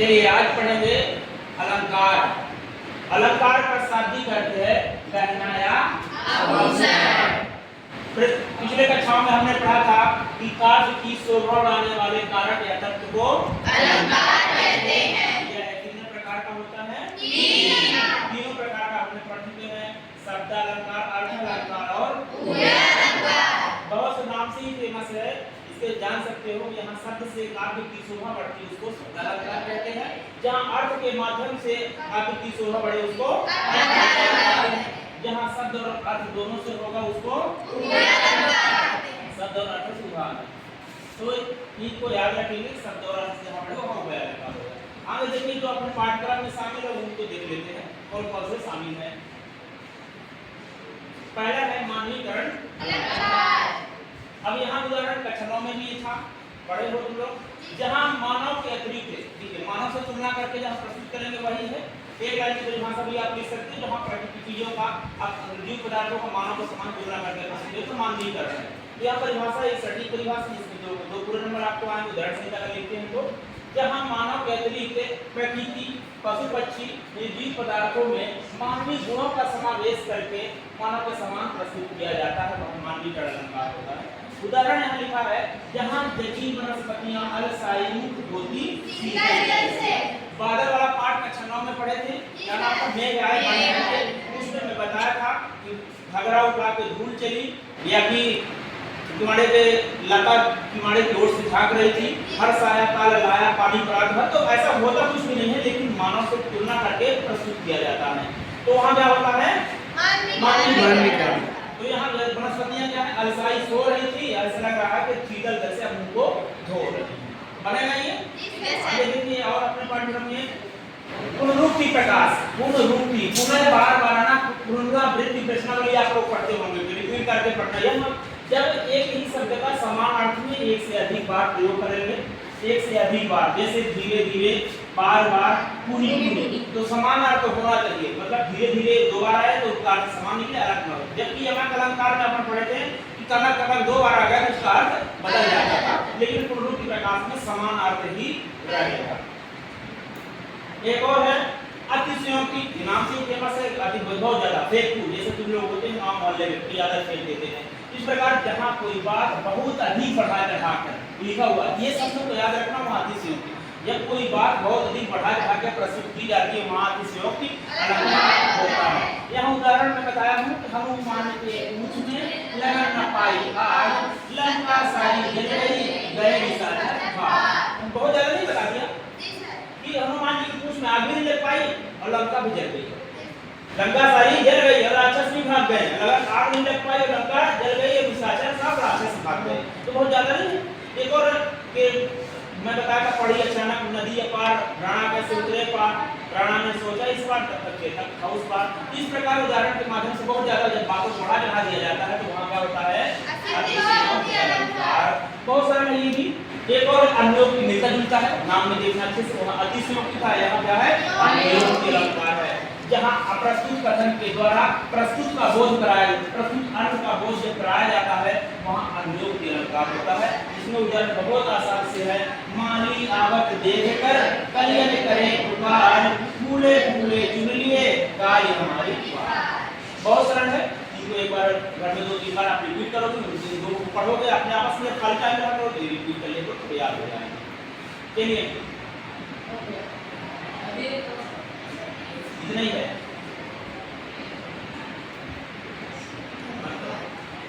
चलिए आज पढ़ेंगे अलंकार। अलंकार का शाब्दिक अर्थ है कहना या आभूषण। पिछले कक्षाओं में हमने पढ़ा था कि काव्य की शोभा बढ़ाने वाले कारक या तत्व को अलंकार कहते हैं। यह कितने प्रकार का होता है? तीनों प्रकार का हमने पढ़ चुके हैं। शब्द अलंकार, अर्थ अलंकार और अलंकार। बहुत से नाम से ही फेमस है, इसके जान सकते हो। यहाँ शब्द से काव्य की शोभा बढ़ती है उसको शब्द अलंकार कहते हैं। जहाँ अर्थ के माध्यम से काव्य की शोभा बढ़े उसको जहाँ शब्द और अर्थ दोनों से होगा उसको शब्द और अर्थ से विभाग। तो इनको याद रखेंगे, शब्द और अर्थ से जहाँ बढ़े वहाँ उभय अलंकार होगा। आगे देखिए जो अपने पाठ्यक्रम में शामिल है उनको देख लेते हैं और कौन से शामिल है। पहला है मानवीकरण अलंकार। अब यहाँ उदाहरण कक्षाओं में भी था, पढ़े हो तुम लोग। जहाँ मानव के अतिरिक्त, ठीक है, मानव से तुलना करके जहाँ प्रस्तुत करेंगे वही है। एक लाइन की परिभाषा भी आप लिख सकते हैं, जहाँ प्राकृतिक चीजों का जीव पदार्थों का मानव के समान तुलना करके प्रस्तुत है तो मानवीकरण है। यह परिभाषा एक सटीक परिभाषा जिसमें दो पूरे नंबर आपको आएंगे। उदाहरण संहिता का लिखते हैं तो जहाँ मानव के अतिरिक्त प्रकृति, पशु पक्षी, निर्जीव पदार्थों में मानवीय गुणों का समावेश करके मानव के समान प्रस्तुत किया जाता है वह मानवीकरण अलंकार होता है। उदाहरण यहाँ लिखा है जहाँ जटिल वनस्पतियां अलसाई मुक्त होती से। बादल वाला पाठ कक्षाओं में पढ़े थे, जहाँ आपको मेघ आए बने थे। उसमें मैं बताया था कि घगरा उठा के धूल चली या कि किमाड़े पे लता किमाड़े की ओर से झांक रही थी, हर्ष आया काल लाया पानी पड़ा था। तो ऐसा होता कुछ भी नहीं है, लेकिन मानव से तुलना करके प्रस्तुत किया जाता है। तो वहाँ क्या होता है? मानवीकरण। तो यहाँ वनस्पतियां क्या है? अलसाई सो रही थी, ऐसा लग रहा है कि शीतल जल से मुंह को धो रही है। बनेगा ये? आगे देखिए और अपने पाठ्यक्रम में पुनरुक्ति प्रकाश, पुनरुक्ति, पुनः बार बार आना, पुनरावृत्ति प्रश्नावली आप लोग पढ़ते होंगे, रिपीट करके पढ़ना। यह जब एक ही शब्द का समान अर्थ में एक से अधिक बार प्रयोग करेंगे, एक से अधिक बार, जैसे धीरे धीरे, बार बार, पुनी पुनी, तो समान अर्थ होना चाहिए। मतलब धीरे धीरे दो बार आए तो उसका अर्थ समान निकले, अलग न हो। जबकि यमक अलंकार में अपन पढ़े थे कि कनक कनक दो बार आ गया तो उसका अर्थ बदल जाता था, लेकिन पुनरुक्ति प्रकाश में समान अर्थ ही रहेगा। एक और है अतिशयोक्ति, नाम से फेमस है, अति बहुत ज्यादा फेकफुल, जैसे तुम लोग होते हैं गांव मोहल्ले में ज्यादा फेंक देते हैं। इस प्रकार जहाँ कोई बात बहुत अधिक बढ़ा चढ़ा कर लिखा हुआ, ये सब को याद रखना, वहाँ अतिशयोक्ति। जब कोई बात बहुत अधिक बढ़ा चढ़ा कर प्रस्तुत की जाती है वहाँ अतिशयोक्ति अलंकार होता है। यहाँ उदाहरण में बताया हूँ कि हनुमान के मुझ में लगन न पाई आग, लंका सारी जल गई गए निशाचर भाग। बहुत ज्यादा नहीं बता दिया कि हनुमान जी की पूंछ में आग भी नहीं लग पाई और लंका भी जल गई, लंका सारी जल गई और राक्षस भी भाग गए। अगर आग नहीं लग पाई और लंका जल गई और निशाचर सब राक्षस भाग गए, तो बहुत ज्यादा नहीं है। एक और के मैं बताया था, पढ़ी अचानक नदी अपार, राणा कैसे उतरे पार, राणा ने सोचा इस बार तब तक चेतक था उस बार। इस प्रकार उदाहरण के माध्यम से बहुत ज्यादा जब बातों को बढ़ा चढ़ा दिया जाता है तो वहाँ क्या होता है? अतिशयोक्ति अलंकार। बहुत सारा है ये भी। एक और अन्योक्ति मिलता जुलता है, नाम में देखना अच्छे से, वहाँ अतिशयोक्ति था, यहाँ क्या है? अन्योक्ति अलंकार है। जहाँ अप्रस्तुत कथन के द्वारा प्रस्तुत का बोध कराया, प्रस्तुत अर्थ का बोध जब कराया जाता है वहाँ अन्योक्ति अलंकार होता है। इसमें उदाहरण बहुत आसान से है, माली आवत देख कर कलियन करे पुकार, फूले फूले चुन लिए गाय हमारी पुकार। बहुत सरल है, इनको एक बार घर में 2-3 बार आप रिपीट करोगे, इनको पढ़ोगे अपने आपस में, खाली टाइम में करोगे रिपीट कर लेते तो याद हो जाएंगे। चलिए इतना ही है।